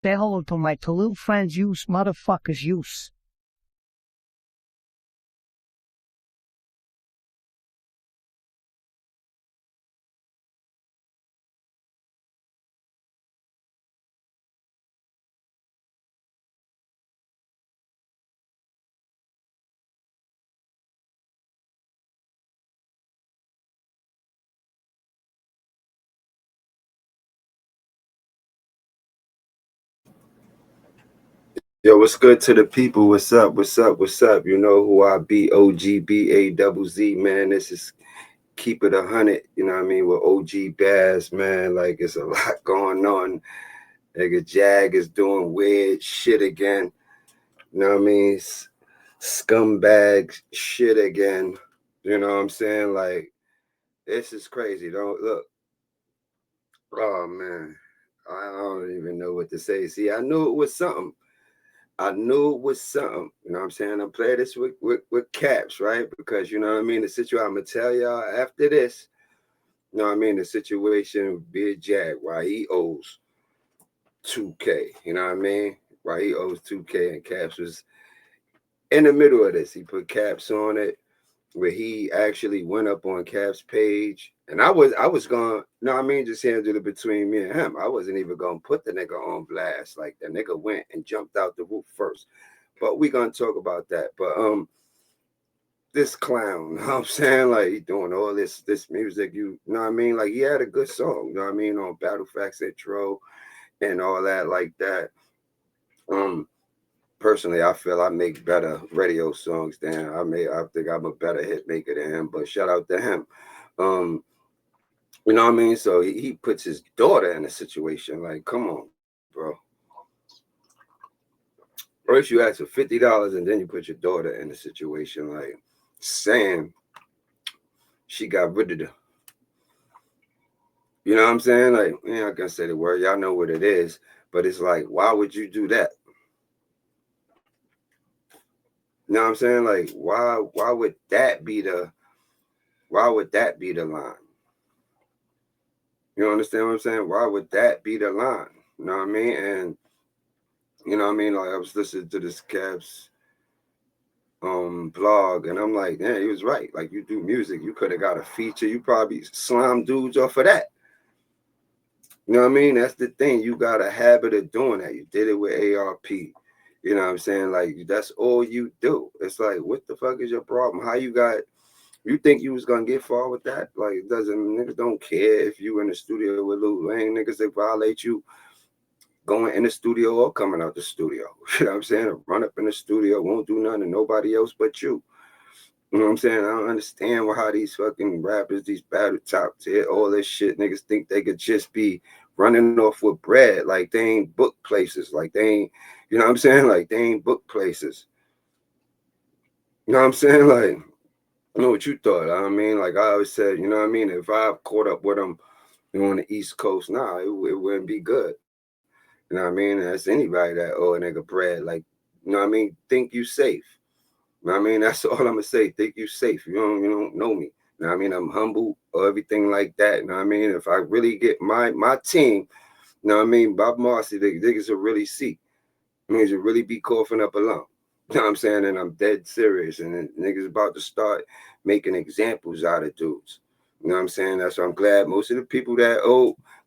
Say hello to my little friends, use motherfuckers, use. Yo, what's good to the people? What's up? What's up? What's up? You know who I be, OGBazz, man. This is Keep It 100, you know what I mean, with OGBazz, man. Like, it's a lot going on. Nigga, Jag is doing weird shit again. You know what I mean? Scumbag shit again. You know what I'm saying? Like, this is crazy. Don't look. Oh, man. I don't even know what to say. See, I knew it was something. I knew it was something. You know what I'm saying? I play this with caps, right? Because, you know what I mean? The situation, I'm going to tell y'all after this, you know what I mean? The situation with Big Jag, why he owes 2K. You know what I mean? Why he owes 2K, and Caps was in the middle of this. He put Caps on it where he actually went up on Caps' page. And I was going, you know what I mean? Just handle it between me and him. I wasn't even going to put the nigga on blast. Like, the nigga went and jumped out the roof first. But we gonna talk about that. But this clown, you know what I'm saying? Like, he doing all this music, you know what I mean? Like, he had a good song, you know what I mean, on Battle Facts intro and all that like that. Personally, I feel I make better radio songs than I think I'm a better hit maker than him, but shout out to him. Um, you know what I mean? So he puts his daughter in a situation. Like, come on, bro. First you ask for $50 and then you put your daughter in a situation like saying she got rid of the, you know what I'm saying? Like, yeah, I can say the word, y'all know what it is, but it's like, why would you do that? You know what I'm saying? Like, why would that be the line? You understand what I'm saying? Why would that be the line? You know what I mean? And you know what I mean? Like, I was listening to this Caps blog, and I'm like, yeah, he was right. Like, you do music, you could have got a feature, you probably slime dudes off of that. You know what I mean? That's the thing. You got a habit of doing that. You did it with ARP. You know what I'm saying? Like, that's all you do. It's like, what the fuck is your problem? How you think you was gonna get far with that? Like, it doesn't, niggas don't care if you in the studio with Lil Wayne. Niggas, they violate you going in the studio or coming out the studio. You know what I'm saying? Run up in the studio, won't do nothing to nobody else but you. You know what I'm saying? I don't understand how these fucking rappers, these battle top tier, all this shit, niggas think they could just be running off with bread. Like, they ain't book places. Like, they ain't, you know what I'm saying? Like, they ain't book places. You know what I'm saying? Like, I know what you thought. I mean, like I always said, you know what I mean? If I caught up with them on the East Coast, nah, it wouldn't be good. You know what I mean? That's anybody that owe a nigga bread. Like, you know what I mean? Think you safe. You know what I mean? That's all I'm gonna say. Think you safe. You don't know me. You know what I mean? I'm humble or everything like that. You know what I mean? If I really get my team, you know what I mean? Bob Marcy, the niggas will really see. Niggas will really be coughing up a lump. You know what I'm saying? And I'm dead serious. And then niggas about to start making examples out of dudes. You know what I'm saying? That's why I'm glad most of the people that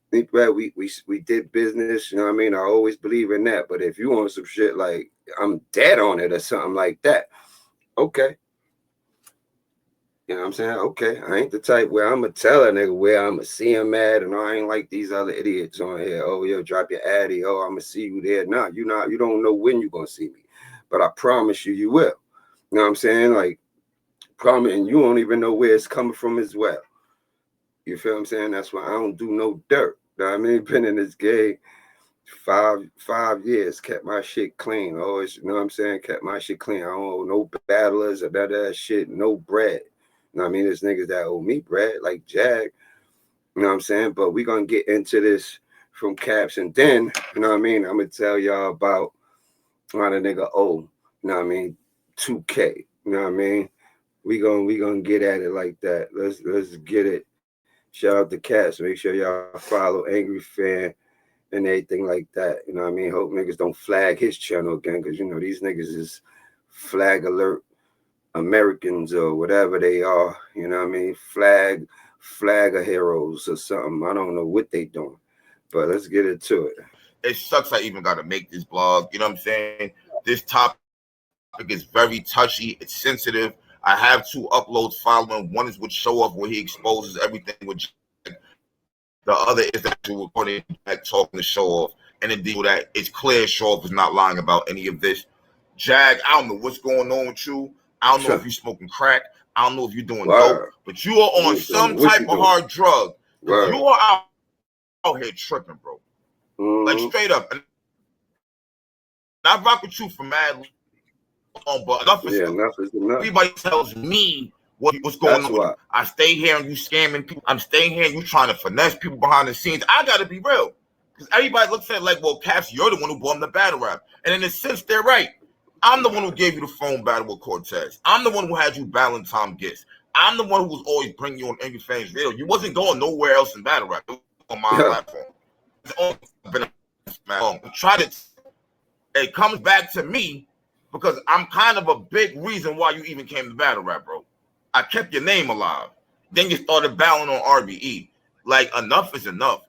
think that we did business, you know what I mean? I always believe in that. But if you want some shit like I'm dead on it or something like that, okay. You know what I'm saying? Okay. I ain't the type where I'm going to tell a nigga where I'm going to see him at, and I ain't like these other idiots on here. Oh, yo, drop your addy. Oh, I'm going to see you there. Nah, you don't know when you're going to see me. But I promise you, you will. You know what I'm saying? Like, promise, and you don't even know where it's coming from as well. You feel what I'm saying? That's why I don't do no dirt. You know what I mean? Been in this game five years, kept my shit clean. Always, you know what I'm saying? Kept my shit clean. I don't owe no battlers or that shit, no bread. You know what I mean? There's niggas that owe me bread, like Jag. You know what I'm saying? But we're going to get into this from Caps. And then, you know what I mean? I'm going to tell y'all about how the nigga owe, you know what I mean, 2K. You know what I mean? We gonna get at it like that. Let's get it. Shout out to Caps. Make sure y'all follow Angry Fan and everything like that. You know what I mean? Hope niggas don't flag his channel again, because, you know, these niggas is flag alert Americans or whatever they are. You know what I mean? Flag of heroes or something. I don't know what they doing, but let's get into it. It sucks I even got to make this blog. You know what I'm saying? This topic is very touchy. It's sensitive. I have 2 uploads following. One is with Show Off, where he exposes everything with Jag. The other is actually recording back talking to Show Off. And the deal that it's clear Show Off is not lying about any of this. Jag, I don't know what's going on with you. I don't know if you're smoking crack. I don't know if you're doing dope, but you are on some type of hard drug. You are out here tripping, bro. Like straight up. And I rock with you for mad long, but enough is enough. Everybody tells me what's going on with you. I stay here and you scamming people. I'm staying here and you trying to finesse people behind the scenes. I gotta be real. Because everybody looks at it like, well, Caps, you're the one who bought him the battle rap. And in a sense, they're right. I'm the one who gave you the phone battle with Cortez. I'm the one who had you battling Tom Gist. I'm the one who was always bringing you on Angry Fans Radio. You wasn't going nowhere else in battle rap. It was on my platform. It's always been it comes back to me because I'm kind of a big reason why you even came to battle rap, bro. I kept your name alive. Then you started battling on RBE. Like, enough is enough.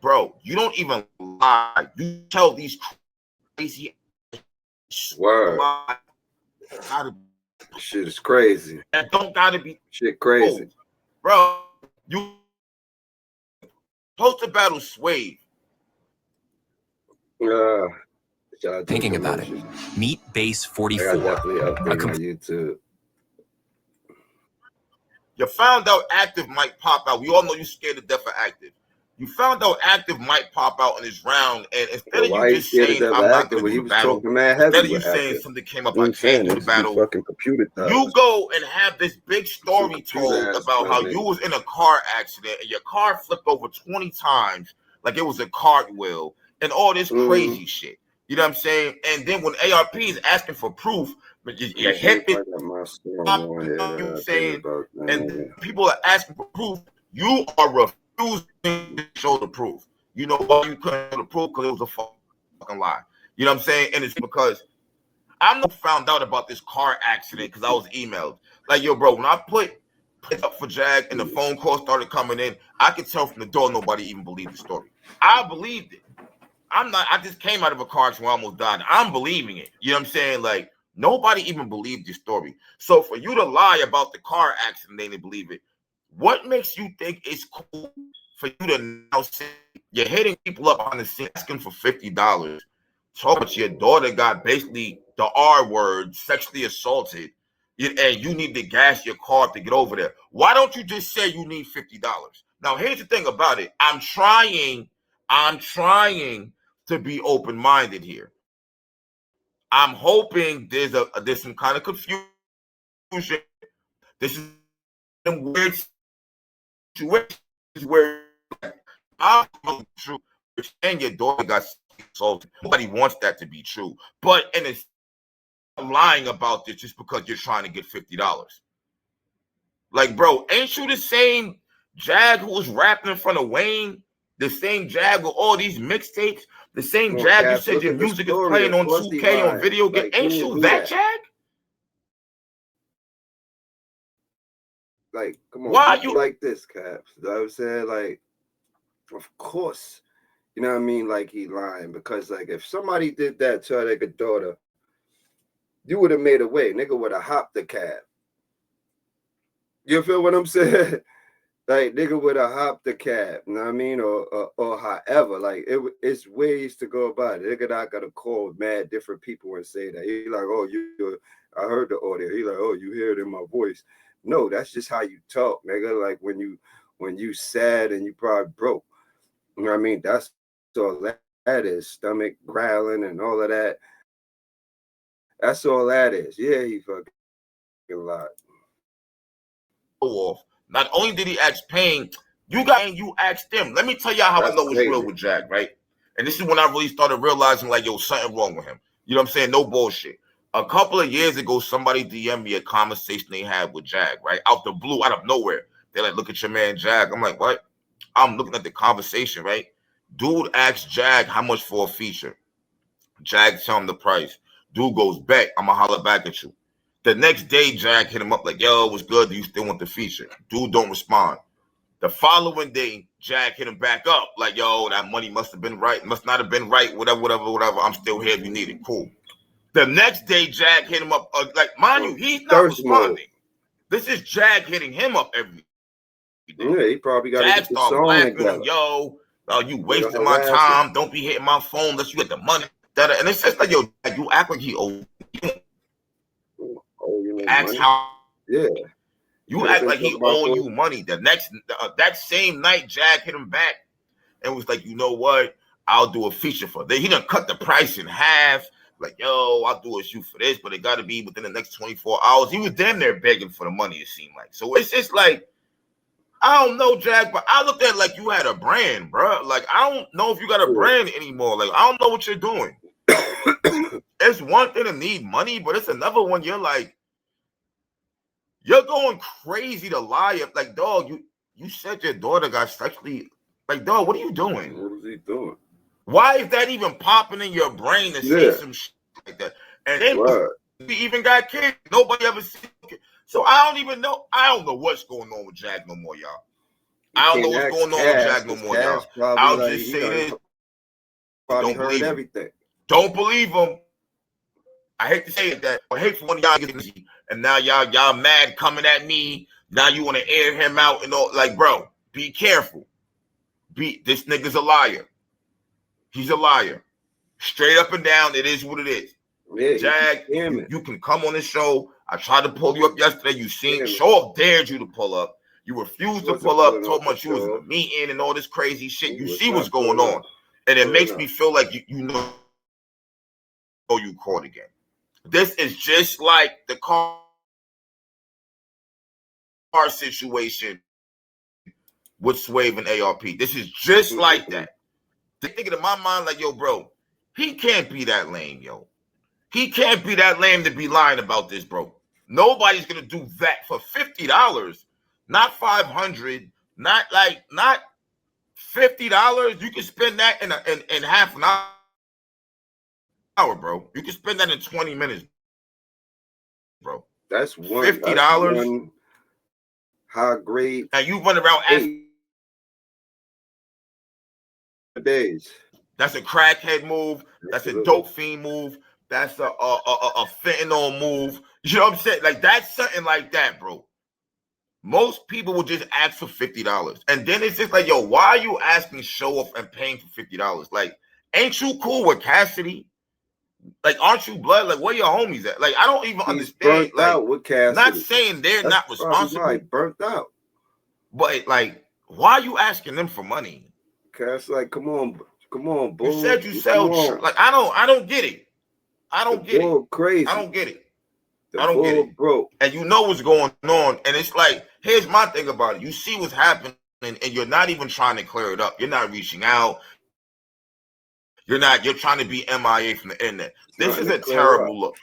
Bro, you don't even lie. You tell these crazy shit is crazy. That don't gotta be shit crazy. Bro, you supposed to battle Swave. Thinking about it. Meet Base 44. I definitely update my YouTube. You found out Active might pop out. We all know you're scared to death of Active. You found out Active might pop out in this round, and instead of you just saying I'm not going to do the battle, instead of you saying something came up, I can't do the battle, you go and have this big story told about how you was in a car accident and your car flipped over 20 times like it was a cartwheel and all this crazy shit. You know what I'm saying? And then when ARP is asking for proof, but your hip is saying, and people are asking for proof, you are refusing to show the proof. You know why you couldn't show the proof? Because it was a fucking lie. You know what I'm saying? And it's because I found out about this car accident because I was emailed. Like, yo, bro, when I put up for Jag and the phone call started coming in, I could tell from the door nobody even believed the story. I believed it. I just came out of a car accident where I almost died. I'm believing it. You know what I'm saying? Like, nobody even believed your story. So for you to lie about the car accident, they didn't believe it. What makes you think it's cool for you to now say you're hitting people up on the scene asking for $50? Talk about your daughter got basically the R word, sexually assaulted, and you need to gas your car to get over there. Why don't you just say you need $50? Now, here's the thing about it. I'm trying to be open-minded here. I'm hoping there's some kind of confusion. This is some weird situations where I'm true. And your daughter got assaulted. Nobody wants that to be true. But and it's lying about this just because you're trying to get $50. Like, bro, ain't you the same Jag who was rapping in front of Wayne? The same Jag with all these mixtapes? The same Jag you said your music is playing on 2K on video game? Ain't you that Jag? Like, come on, why you like this, Caps? You know what I'm saying? Like, of course, you know what I mean? Like, he lying because, like, if somebody did that to like a daughter, you would have made a way. Nigga would have hopped the cab. You feel what I'm saying? Like, nigga would have hopped the cab, you know what I mean? Or however, like, it's ways to go about it. Nigga not gonna call mad different people and say that. He like, oh, I heard the audio. He like, oh, you hear it in my voice. No, that's just how you talk, nigga. Like, when you sad and you probably broke. You know what I mean? That's all that is. Stomach growling and all of that. That's all that is. Yeah, he fucking lied. Off. Not only did he ask Payne, you asked him. Let me tell y'all how I know it's real with Jag, right? And this is when I really started realizing, like, yo, something wrong with him. You know what I'm saying? No bullshit. A couple of years ago, somebody DM'd me a conversation they had with Jag, right? Out the blue, out of nowhere. They're like, look at your man Jag. I'm like, what? I'm looking at the conversation, right? Dude asks Jag how much for a feature. Jag tell him the price. Dude goes, bet, I'm gonna holler back at you. The next day, Jag hit him up like, yo, what's good? Do you still want the feature? Dude don't respond. The following day, Jag hit him back up like, yo, that money must have been right. Must not have been right. Whatever. I'm still here if you need it. Cool. The next day, Jag hit him up. Like, mind you, he's not responding. This is Jag hitting him up every day. Yeah, he probably got Jag start blasting him, yo, you wasting my time. Don't be hitting my phone unless you get the money. And it's just like, yo, you act like he owes you. Ask how. Yeah. You act like he owing you money. The next, that same night, Jag hit him back and was like, you know what? I'll do a feature for this. He done cut the price in half. Like, yo, I'll do a shoot for this, but it got to be within the next 24 hours. He was damn near begging for the money, it seemed like. So it's just like, I don't know, Jag, but I looked at it like you had a brand, bro. Like, I don't know if you got a brand anymore. Like, I don't know what you're doing. It's one thing to need money, but it's another one you're like, you're going crazy to lie. Like, dog, you said your daughter got sexually. Like, dog, what are you doing? What is he doing? Why is that even popping in your brain to say some shit like that? And then we even got kids. Nobody ever seen kids. So I don't even know. I don't know what's going on with Jag no more, y'all. I don't know what's going on with Jag no more, y'all. I'll just say this. Probably heard everything. Don't believe him. I hate to say it that, but I hate for one of y'all getting this, and now y'all mad coming at me. Now you want to air him out and all. Like, bro, be careful. This nigga's a liar. He's a liar. Straight up and down, it is what it is. Yeah, Jag, you can come on the show. I tried to pull you up yesterday. You seen Shaw dared you to pull up. You refused to pull up, told much you was in a meeting and all this crazy shit. You see what's going on. And it makes me feel like you know you caught again. This is just like the car situation with Swave and ARP. This is just like that. They're thinking in my mind like, yo, bro, he can't be that lame, yo. He can't be that lame to be lying about this, bro. Nobody's going to do that for $50, not $500, not $50. You can spend that in half an hour, bro. You can spend that in 20 minutes, bro. That's one $50. High grade. And you run around asking days. That's a crackhead move. That's a dope fiend move. That's a fentanyl move. You know what I'm saying? Like, that's something like that, bro. Most people will just ask for $50. And then it's just like, yo, why are you asking show off and paying for $50? Like, ain't you cool with Cassidy? Like, aren't you blood? Like, where your homies at? Like, I don't even understand. Burnt out with Cassidy. Not saying they're not responsible. Right, burnt out. But, like, why are you asking them for money? Cass, like, come on, boo. You said you sell. Like, I don't get it. I don't get it. Crazy. I don't get it. I don't get it, bro. And you know what's going on. And it's like, here's my thing about it. You see what's happening, and you're not even trying to clear it up. You're not reaching out. You're trying to be MIA from the internet. This is a terrible look.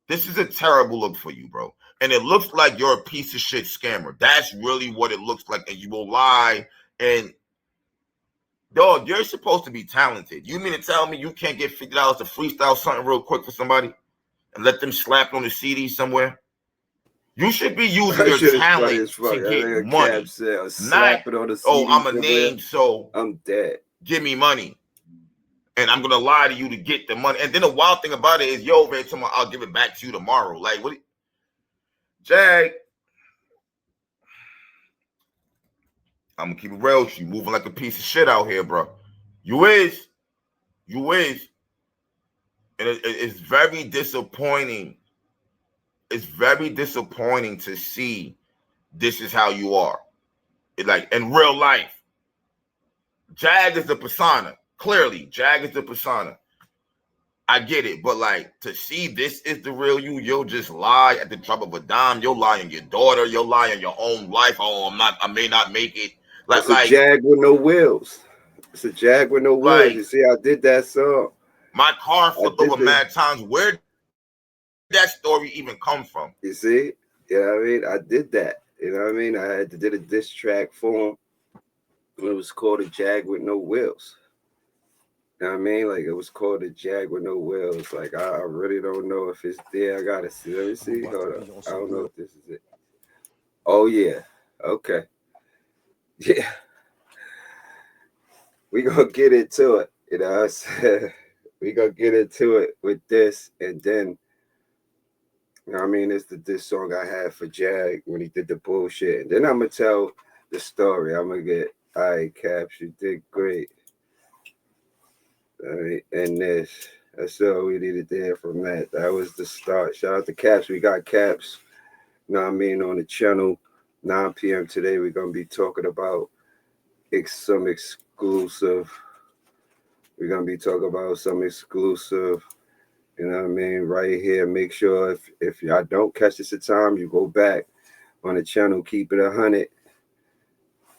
This is a terrible look for you, bro. And it looks like you're a piece of shit scammer. That's really what it looks like. And you will lie. And dog, you're supposed to be talented. You mean to tell me you can't get $50 to freestyle something real quick for somebody and let them slap it on the CD somewhere? You should be using your talent to get money. Slap it on the CD I'm a name, so I'm dead. Give me money. And I'm gonna lie to you to get the money. And then the wild thing about it is, yo, man, tomorrow I'll give it back to you tomorrow. Like, what? Jag, I'm gonna keep it real. You moving like a piece of shit out here, bro. You is. And it's very disappointing. It's very disappointing to see this is how you are. Like, in real life. Jag is the persona. Clearly, Jag is the persona. I get it, but like, to see this is the real you, you'll just lie at the drop of a dime. You'll lie on your daughter. You'll lie on your own life. Oh, I may not make it. It's a Jag with no wheels. It's a Jag with no wheels. You see, I did that song. My car flipped over mad times. Where did that story even come from? You see? You know what I mean? I did that. You know what I mean? I had to do a diss track for him. It was called a Jag with no wheels. You know what I mean? Like, it was called a Jag with no wheels. Like, I really don't know if it's there. I gotta see. Let me see. Hold up. I don't know if this is it. Oh yeah. Okay. Yeah. We gonna get into it. You know what I'm saying? We gonna get into it with this, and then, you know what I mean, it's this song I had for Jag when he did the bullshit. And then I'm gonna tell the story. I'm gonna get, all right, Caps, you did great. All right, and this. That's all we needed to hear from that. That was the start. Shout out to Caps. We got Caps, you know what I mean, on the channel. 9 p.m. today. We're gonna be talking about some exclusive. We're gonna be talking about some exclusive. You know what I mean? Right here. Make sure if y'all don't catch this at time, you go back on the channel, KeepIt100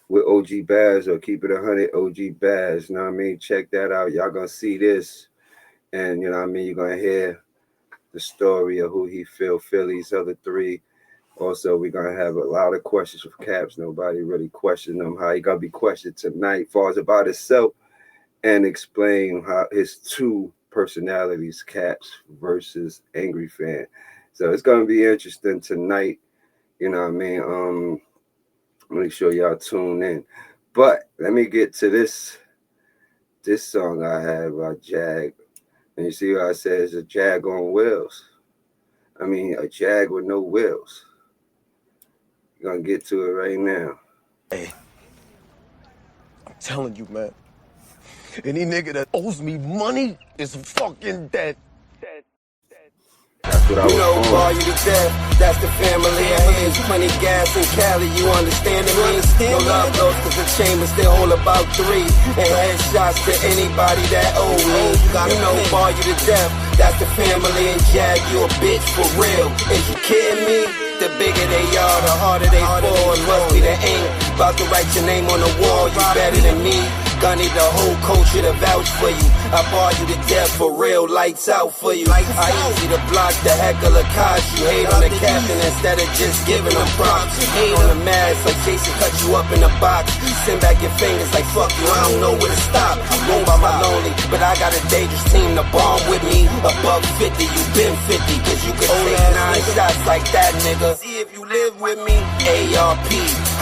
with OGBazz, or KeepIt100 OGBazz. You know what I mean? Check that out. Y'all gonna see this. And you know what I mean? You're gonna hear the story of who he Philly's other three. Also, we're gonna have a lot of questions for Caps. Nobody really questioned him. How he gonna be questioned tonight, far as about himself, and explain how his two personalities, Caps versus Angry Fan. So it's gonna be interesting tonight. You know what I mean? Make sure y'all tune in. But let me get to this song I have by Jag. And you see what I said is a Jag on wheels. I mean, a Jag with no wheels. You're gonna get to it right now. Hey, I'm telling you, man. Any nigga that owes me money is fucking dead. That's what I was bar you to death, that's the family. There's plenty gas in Cali, you understand me? No love lost cause the chamber still hold about 3. And headshots to anybody that owe me. Bar you to death, that's the family. And Jag, you a bitch for real. Is you kidding me? The bigger they are, the harder they fall. Must be the ink, about to write your name on the wall. You better than me. Gonna need the whole culture to vouch for you. I bar you to death for real, lights out for you. I easy to block the heckler cops. You hate on the captain instead of just giving them props. Hate on the mask like Jason cut you up in a box. Send back your fingers like fuck you, I don't know where to stop. I'm going by my lonely, but I got a dangerous team to bomb with me. Above 50, you been 50, cause you can take 9 shots like that, nigga. See if you live with me. ARP,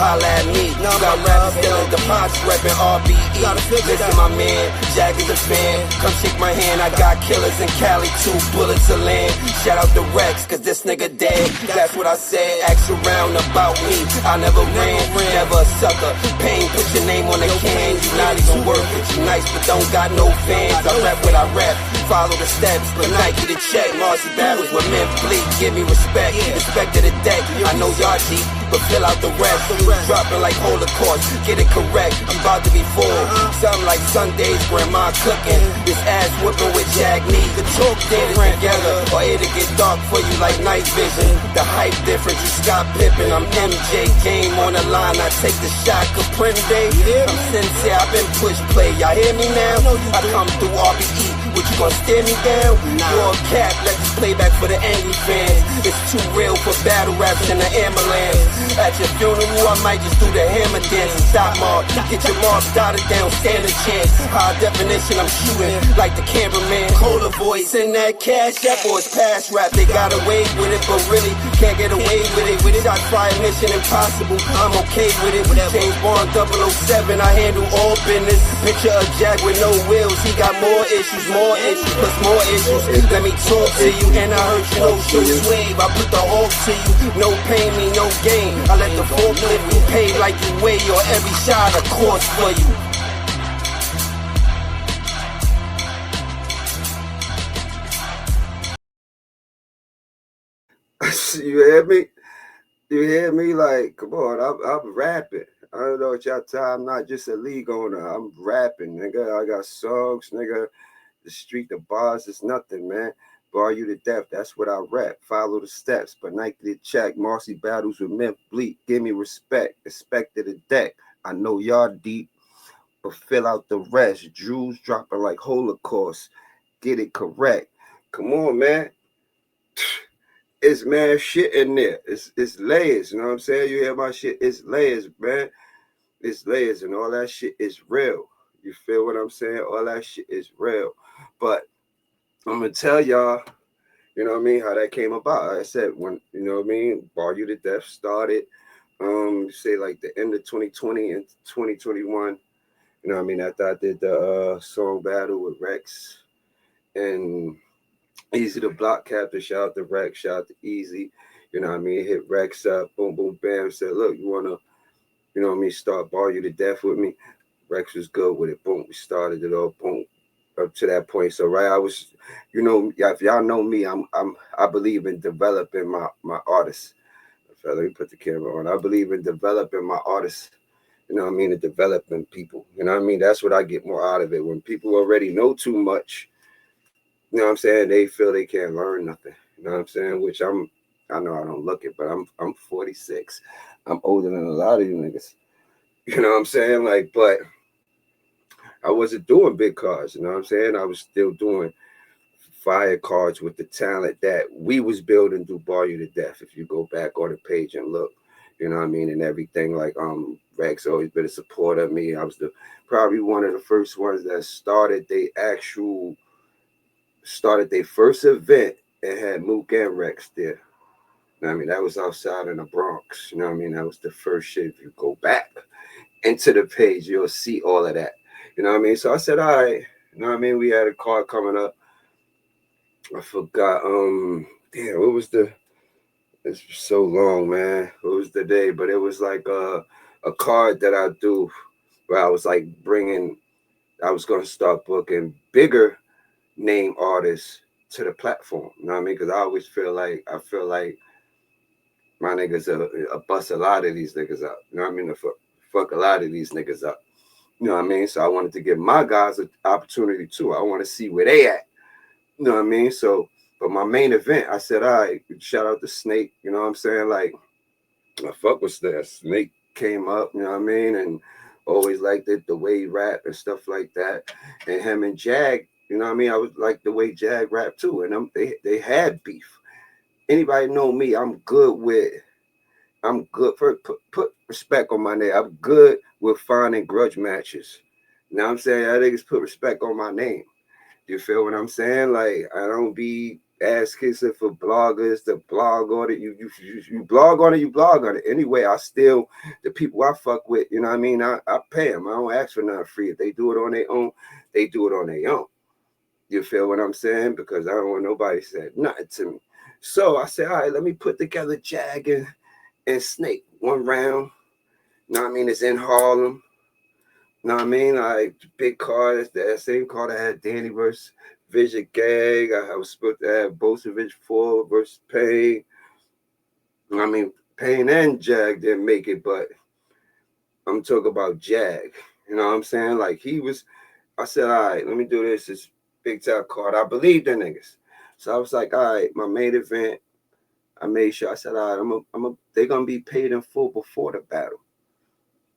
holla at me. Got rappers still in the pots, reppin' RBE. Listen, my man, Jag is a fan. Come shake my hand, I got killers in Cali, 2 bullets to land. Shout out to Rex, cause this nigga dead. That's what I said, ask around about me. I never ran, never a sucker. Pain, put your name on the can. You not even worth it, you nice, but don't got no fans. I rap what I rap, follow the steps, but Nike to check. Marcy battles with men bleed, give me respect. Respect to the deck, I know y'all deep, but fill out the rest. Dropping like Holocaust, get it correct. I'm about to be full. Something like Sundays, grandma cooking. This ass whooping with Jag need the talk different together, or it'll get dark for you like night vision. The hype different, you Scott Pippen. I'm MJ, game on the line. I take the shot, Caprende. I'm sincere, I've been push play. Y'all hear me now? I come through RBE. What you gonna stare me down? You're a cap, let this play back for the angry fans. It's too real for battle raps in the ambulance. At your funeral, I might just do the hammer dance and stop mark. Get your marks dotted down, stand a chance. High definition, I'm shooting like the cameraman. Cola voice in that cash, that boy's past rap. They got away with it, but really can't get away with it. Shot fire, mission impossible, I'm okay with it. James Bond 007, I handle all business. Picture a Jag with no wheels, he got more issues, plus more issues. Let me talk to you, and I heard you know show slave. I put the hawk to you, no pain me, no gain. I let the forklift you pay like you weigh, or every shot a course for you. You hear me? You hear me? Like, come on, I'm rapping. I don't know what y'all tell. I'm not just a league owner. I'm rapping, nigga. I got songs, nigga. The street, the bars, is nothing, man. Bar you to death. That's what I rap. Follow the steps. But Nike to check. Marcy battles with Myth Bleak. Give me respect. Respect to the deck. I know y'all deep, but fill out the rest. Drews dropping like Holocaust. Get it correct. Come on, man. It's mad shit in there. It's layers. You know what I'm saying? You hear my shit? It's layers, man. it's layers, and all that shit is real. You feel what I'm saying? All that shit is real. But I'm gonna tell y'all, you know what I mean, how that came about. Like I said, when, you know what I mean, Bar You to Death started, say like the end of 2020 and 2021. You know what I mean? After I did the song battle with Rex and Easy the Block Captain. Shout out to Rex, shout out to Easy. You know what I mean? Hit Rex up, boom, boom, bam. Said, look, you wanna, you know what I mean, start Bar You to Death with me? Rex was good with it. Boom, we started it all. Boom, up to that point. So right, I was, you know, if y'all know me, I believe in developing my artists. Let me put the camera on. I believe in developing my artists. You know what I mean? And developing people. You know what I mean? That's what I get more out of it. When people already know too much, you know what I'm saying, they feel they can't learn nothing. You know what I'm saying? Which I know I don't look it, but I'm 46. I'm older than a lot of you niggas. You know what I'm saying? Like, but I wasn't doing big cards. You know what I'm saying? I was still doing fire cards with the talent that we was building through Bar You to Death. If you go back on the page and look, you know what I mean, and everything. Like Rex always been a supporter of me. I was probably one of the first ones that started their first event and had Mook and Rex there. You know what I mean? That was outside in the Bronx. You know what I mean? That was the first shit. If you go back into the page, you'll see all of that. You know what I mean? So I said, all right. You know what I mean? We had a card coming up. I forgot. Damn, what was it's so long, man. What was the day? But it was like a card that I do where I was like I was going to start booking bigger name artists to the platform. You know what I mean? Because I always feel like my niggas bust a lot of these niggas up. You know what I mean? Fuck a lot of these niggas up. You know what I mean? So I wanted to give my guys an opportunity too. I want to see where they at. You know what I mean? So, but my main event, I said, all right, shout out to Snake. You know what I'm saying? Like, I fuck with that. Snake came up, you know what I mean? And always liked it, the way he rap and stuff like that. And him and Jag, you know what I mean? I was like the way Jag rap too. And they had beef. Anybody know me? I'm good for put respect on my name. I'm good with finding grudge matches. You know what I'm saying? I think it's put respect on my name. You feel what I'm saying? Like, I don't be ass kissing for bloggers to blog on it. You blog on it, you blog on it. Anyway, the people I fuck with, you know what I mean? I pay them. I don't ask for nothing free. If they do it on their own, they do it on their own. You feel what I'm saying? Because I don't want nobody saying nothing to me. So I said, all right, let me put together Jag and Snake. One round. You know what I mean? It's in Harlem. You know what I mean? Like, big card. That's that same card I had Danny versus Vision Gang. I was supposed to have Bolsevich 4 versus Payne. You know what I mean? Payne and Jag didn't make it, but I'm talking about Jag. You know what I'm saying? Like, I said, all right, let me do this. This big time card. I believed in niggas. So I was like, all right, my main event, I made sure. I said, all right, they're going to be paid in full before the battle.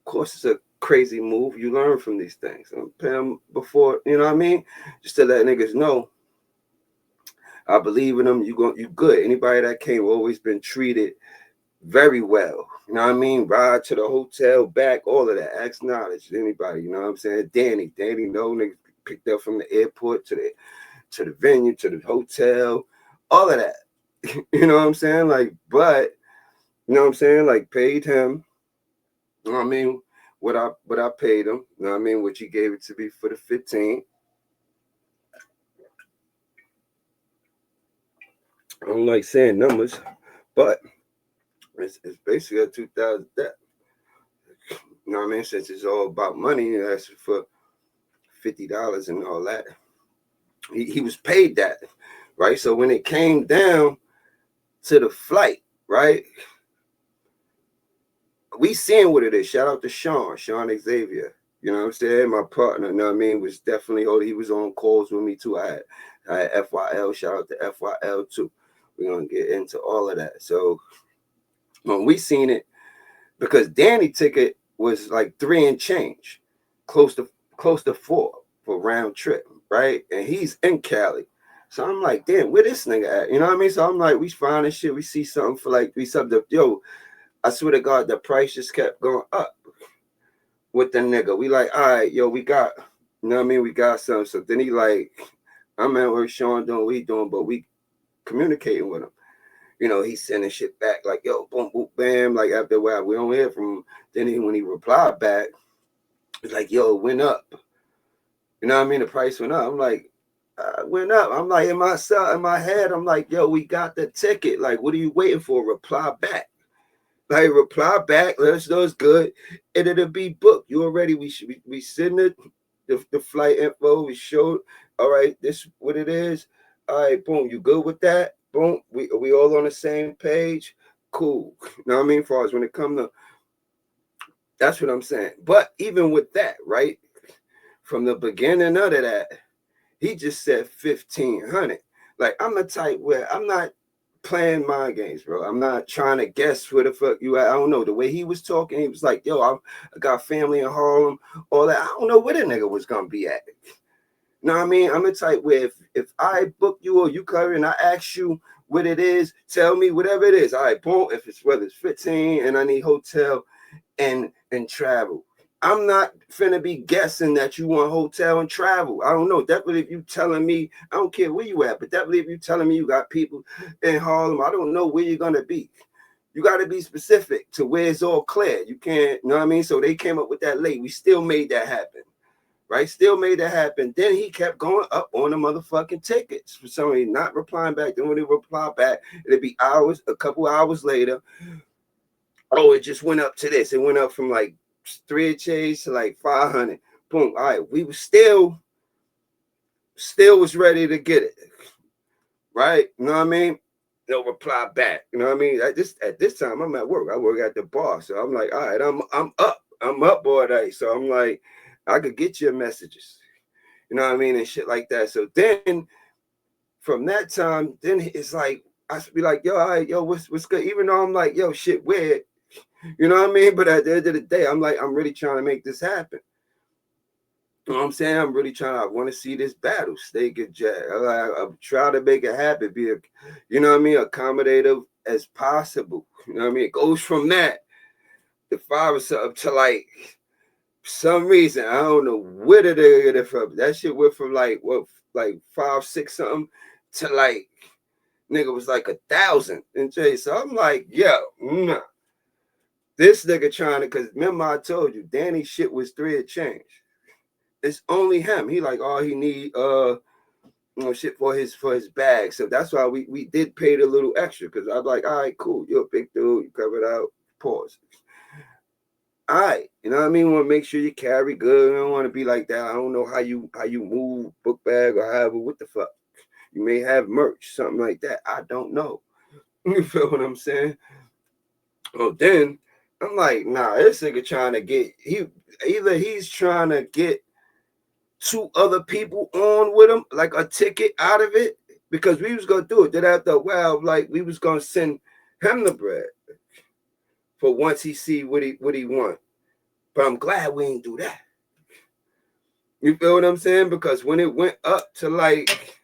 Of course, it's a crazy move. You learn from these things. I'm paying them before, you know what I mean? Just to let niggas know, I believe in them. You good. Anybody that came always been treated very well. You know what I mean? Ride to the hotel, back, all of that. Ask knowledge. Anybody, you know what I'm saying? Danny, no niggas picked up from the airport to the venue, to the hotel, all of that. You know what I'm saying? Like, but you know what I'm saying? Like, paid him. You know what I mean? What I paid him. You know what I mean? What he gave it to me for the 15. I don't like saying numbers, but it's basically a 2,000 debt. You know what I mean? Since it's all about money, you ask for $50 and all that. He was paid that, right? So when it came down to the flight, right? We seeing what it is. Shout out to Sean Xavier. You know what I'm saying? My partner, you know what I mean, was definitely, he was on calls with me too. I had FYL. Shout out to FYL too. We're going to get into all of that. So when we seen it, because Danny ticket was like 3 and change, close to 4 for round trip, right? And he's in Cali. So I'm like, damn, where this nigga at? You know what I mean? So I'm like, we finding shit. We see something for like, yo, I swear to God, the price just kept going up. with the nigga. We like, all right, yo, we got, you know what I mean? We got something. So then he like, I'm at work, Sean doing what he doing, but we communicating with him. You know, he's sending shit back like, yo, boom, boom, bam. Like after a while, we don't hear from him. Then when he replied back, it's like, yo, it went up. You know what I mean? The price went up. I'm like, went up. I'm like, in my head, I'm like, yo, we got the ticket. Like, what are you waiting for? Reply back. Like, reply back. Let us know it's good. And it'll be booked. You already, we send it, the flight info. We showed, all right, this what it is. All right, boom. You good with that? Boom. We all on the same page. Cool. You know what I mean? As far as when it comes to, that's what I'm saying. But even with that, right? From the beginning of that, he just said 1,500. Like, I'm the type where I'm not playing mind games, bro. I'm not trying to guess where the fuck you at. I don't know. The way he was talking, he was like, yo, I got family in Harlem, all that. I don't know where the nigga was gonna be at. You know what I mean? I'm the type where if I book you or you cover and I ask you what it is, tell me whatever it is. All right, boom. If it's whether it's 15 and I need hotel and travel. I'm not finna be guessing that you want hotel and travel. I don't know. Definitely if you telling me, I don't care where you at, but definitely if you telling me you got people in Harlem, I don't know where you're gonna be. You got to be specific to where it's all clear. You can't, you know what I mean? So they came up with that late. We still made that happen, right? Still made that happen. Then he kept going up on the motherfucking tickets for some reason, not replying back. Then when he reply back, it'd be hours, a couple hours later. Oh, it just went up to this. It went up from like 3Hs to like 500. Boom. All right. We was still was ready to get it. Right? You know what I mean? No reply back. You know what I mean? At this time, I'm at work. I work at the bar. So I'm like, all right, I'm up. I'm up all day. So I'm like, I could get your messages. You know what I mean? And shit like that. So then from that time, then it's like, I should be like, yo, all right, yo, what's good? Even though I'm like, yo, shit, weird. You know what I mean? But at the end of the day, I'm like, I'm really trying to make this happen. You know what I'm saying? I'm really trying. I want to see this battle stay good, Jack. I'm trying to make it happen. Be you know what I mean, accommodative as possible. You know what I mean? It goes from that, the 5 or something, to like some reason I don't know where did they get it from. That shit went from like what, like 5, 6 something to like nigga was like 1,000 and Jay. So I'm like, yo, nah. This nigga trying to, because remember I told you, Danny shit was 3 of change. It's only him. He like, oh, he need shit for his bag. So that's why we did pay the little extra, because I'm like, all right, cool. You're a big dude. You covered out. Pause. All right. You know what I mean? Want to make sure you carry good. I don't want to be like that. I don't know how you move book bag or however. What the fuck? You may have merch, something like that. I don't know. You feel what I'm saying? Oh, then I'm like, nah, this nigga trying to get, he's trying to get 2 other people on with him, like a ticket out of it, because we was gonna do it. Then after a while, like we was gonna send him the bread for once he see what he want. But I'm glad we ain't do that. You feel what I'm saying? Because when it went up to like,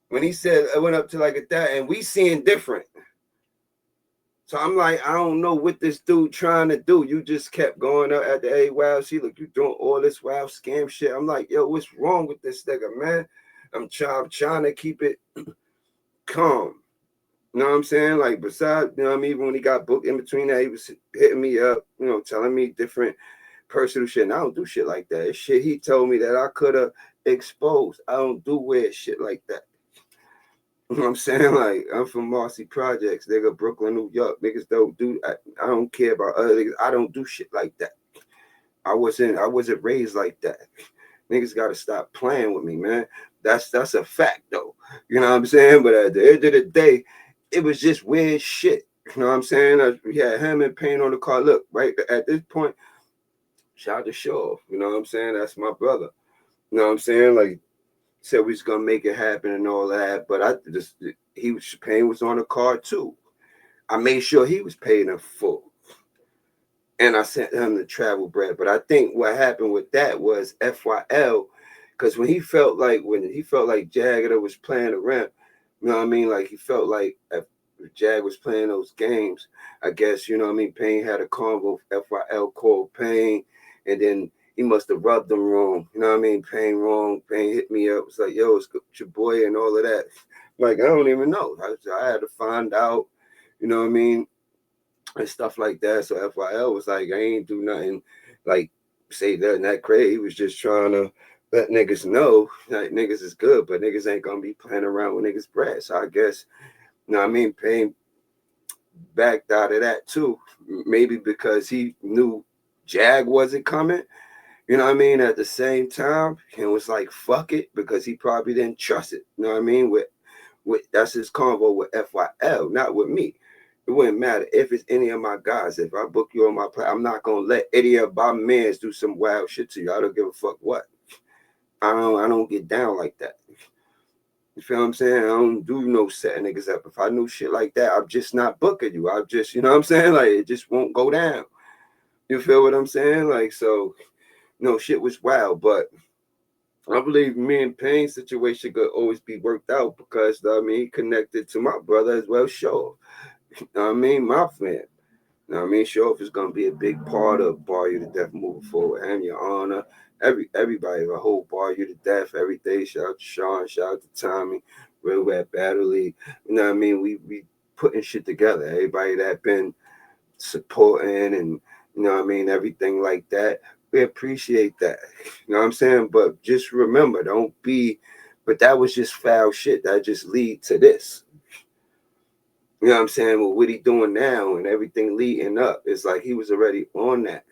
when he said it went up to like that, and we seeing different. So I'm like, I don't know what this dude trying to do. You just kept going up at the hey, wow, see, look, you doing all this wow scam shit. I'm like, yo, what's wrong with this nigga, man? I'm trying to keep it calm. You know what I'm saying? Like, besides, you know what I mean? Even when he got booked in between that, he was hitting me up, you know, telling me different personal shit. And I don't do shit like that. It's shit he told me that I could have exposed. I don't do weird shit like that. You know what I'm saying? Like, I'm from Marcy Projects, nigga, Brooklyn, New York. Niggas don't do, I don't care about other niggas. I don't do shit like that. I wasn't raised like that. Niggas got to stop playing with me, man. That's a fact, though. You know what I'm saying? But at the end of the day, it was just weird shit. You know what I'm saying? We had him and Payne on the car. Look, right at this point, shout out to Shaw. You know what I'm saying? That's my brother. You know what I'm saying? Like, said we was gonna make it happen and all that, but Payne was on the card too. I made sure he was paying in full, and I sent him the travel bread. But I think what happened with that was FYL, because when he felt like Jagger was playing around, you know what I mean? Like he felt like if Jag was playing those games, I guess, you know what I mean? Payne had a convo. FYL called Payne, And then he must have rubbed them wrong. You know what I mean? Pain wrong. Pain hit me up. It's like, yo, it's your boy and all of that. Like, I don't even know. I had to find out, you know what I mean? And stuff like that. So FYL was like, I ain't do nothing like say that crazy. He was just trying to let niggas know like niggas is good, but niggas ain't gonna be playing around with niggas' bread. So I guess, you know what I mean, Pain backed out of that too. Maybe because he knew Jag wasn't coming, you know what I mean, at the same time, and was like, fuck it, because he probably didn't trust it. You know what I mean? With that's his convo with FYL, not with me. It wouldn't matter if it's any of my guys. If I book you on my play, I'm not gonna let any of my mans do some wild shit to you. I don't give a fuck what. I don't get down like that. You feel what I'm saying? I don't do no setting niggas up. If I knew shit like that, I'm just not booking you. I just, you know what I'm saying? Like, it just won't go down. You feel what I'm saying? Like, so, you know, shit was wild, but I believe me and Pain's situation could always be worked out because, I mean, he connected to my brother as well, sure. You know what I mean? My friend. You know what I mean? Show is going to be a big part of Bar You to Death moving forward. And Your Honor, everybody, the whole Bar You to Death, every day. Shout out to Sean, shout out to Tommy, Real Rap Battle League. You know what I mean? We putting shit together. Everybody that been supporting and, you know what I mean, everything like that. We appreciate that. You know what I'm saying? But just remember, but that was just foul shit. That just lead to this. You know what I'm saying? Well, what he doing now and everything leading up, it's like he was already on that.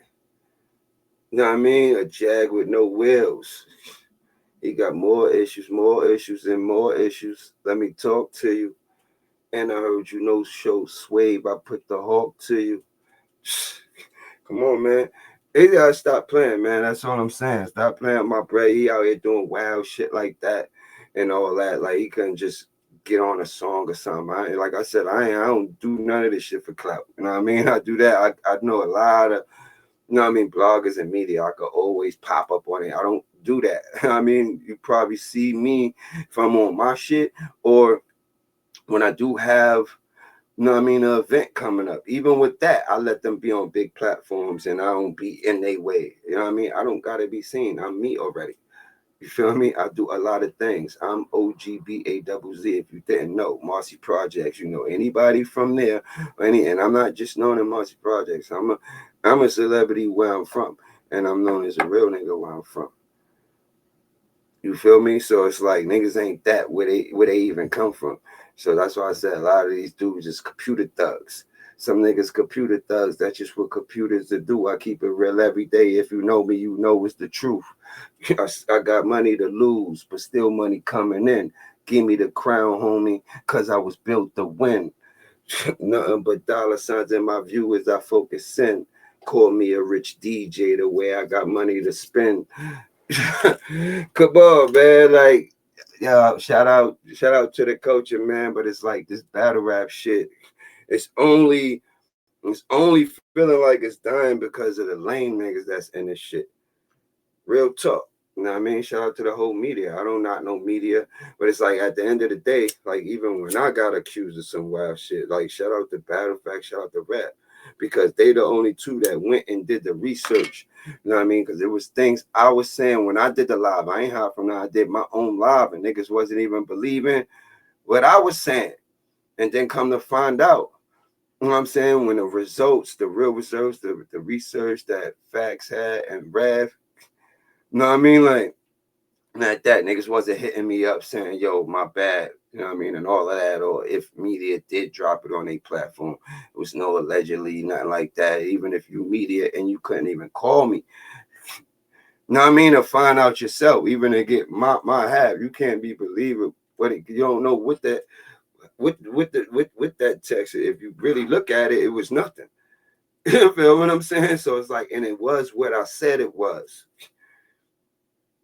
You know what I mean? A Jag with no wheels. He got more issues, and more issues. Let me talk to you. And I heard you know show Swave, I put the hawk to you. Come on, man. He gotta stop playing, man. That's all I'm saying. Stop playing with my brother. He out here doing wild shit like that and all that. Like, he couldn't just get on a song or something. Like I said, I don't do none of this shit for clout. You know what I mean? I do that. I know a lot of, you know what I mean, bloggers and media. I could always pop up on it. I don't do that. I mean, you probably see me if I'm on my shit or when I do have, you know what I mean, an event coming up. Even with that, I let them be on big platforms and I don't be in their way. You know what I mean? I don't gotta be seen. I'm me already. You feel me? I do a lot of things. I'm OGBazz. If you didn't know, Marcy Projects. You know anybody from there? And I'm not just known in Marcy Projects. I'm a celebrity where I'm from, and I'm known as a real nigga where I'm from. You feel me? So it's like niggas ain't that where they even come from. So that's why I said a lot of these dudes is computer thugs. Some niggas computer thugs. That's just what computers do. I keep it real every day. If you know me, you know it's the truth. I got money to lose, but still money coming in. Give me the crown, homie, because I was built to win. Nothing but dollar signs in my view as I focus in. Call me a rich DJ the way I got money to spend. Come on, man. Like, yeah, shout out to the culture, man. But it's like this battle rap shit. It's only feeling like it's dying because of the lame niggas that's in this shit. Real talk. You know what I mean? Shout out to the whole media. I don't not know media, but it's like at the end of the day, like even when I got accused of some wild shit, like shout out to Battle Fact, shout out to Rap, because they the only two that went and did the research. You know what I mean? Because there was things I was saying when I did the live. I ain't hide from that. I did my own live and niggas wasn't even believing what I was saying. And then come to find out, you know what I'm saying, when the results, the real results, the research that Facts had and Rev, you know what I mean? Like that niggas wasn't hitting me up saying, yo, my bad, you know what I mean? And all of that, or if media did drop it on a platform, it was no allegedly, nothing like that. Even if you media and you couldn't even call me, you know what I mean? To find out yourself, even to get my half, you can't be believing what you don't know what that with that text. If you really look at it, it was nothing. You feel what I'm saying? So it's like, and it was what I said it was.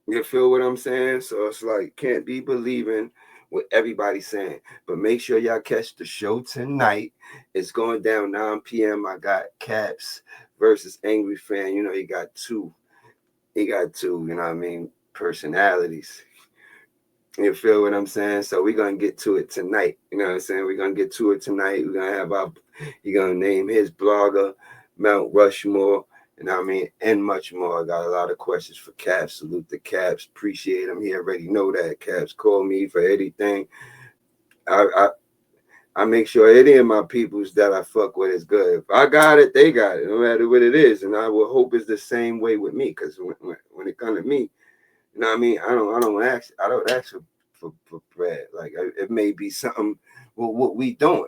You feel what I'm saying? So it's like, can't be believing what everybody's saying. But make sure y'all catch the show tonight. It's going down 9 p.m. I got Caps versus Angry Fan. You know, he got two, you know what I mean, personalities. You feel what I'm saying? So we're going to get to it tonight. You know what I'm saying? We're going to get to it tonight. We're going to have you're going to name his blogger, Mount Rushmore. You know what I mean? And much more. I got a lot of questions for Caps. Salute the Caps. Appreciate him. He already know that. Caps call me for anything. I make sure any of my peoples that I fuck with is good. If I got it, they got it, no matter what it is. And I will hope it's the same way with me. Because when it comes to me, you know what I mean? I don't ask for bread. Like it may be something what we doing.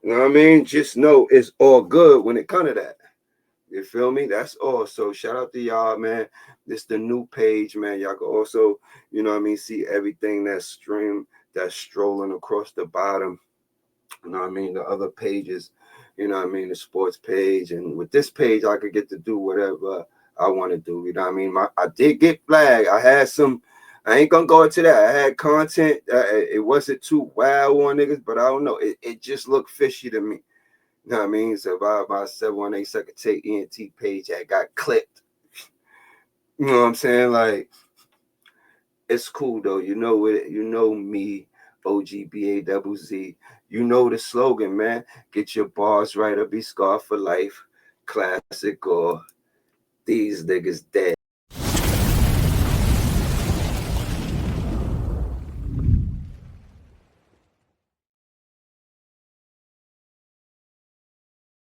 You know what I mean? Just know it's all good when it comes to that. You feel me? That's all. So shout out to y'all, man. This the new page, man. Y'all can also, you know what I mean, see everything that's strolling across the bottom. You know what I mean? The other pages, you know what I mean? The sports page. And with this page, I could get to do whatever I want to do. You know what I mean? I did get flagged. I had some, I ain't gonna go into that. I had content. It wasn't too wild on niggas, but I don't know. It just looked fishy to me. You know what I mean? Survived by 718 second take ENT page that got clipped. You know what I'm saying? Like, it's cool though. You know it. You know me, OGBazz. You know the slogan, man. Get your bars right or be scarred for life. Classic or these niggas dead.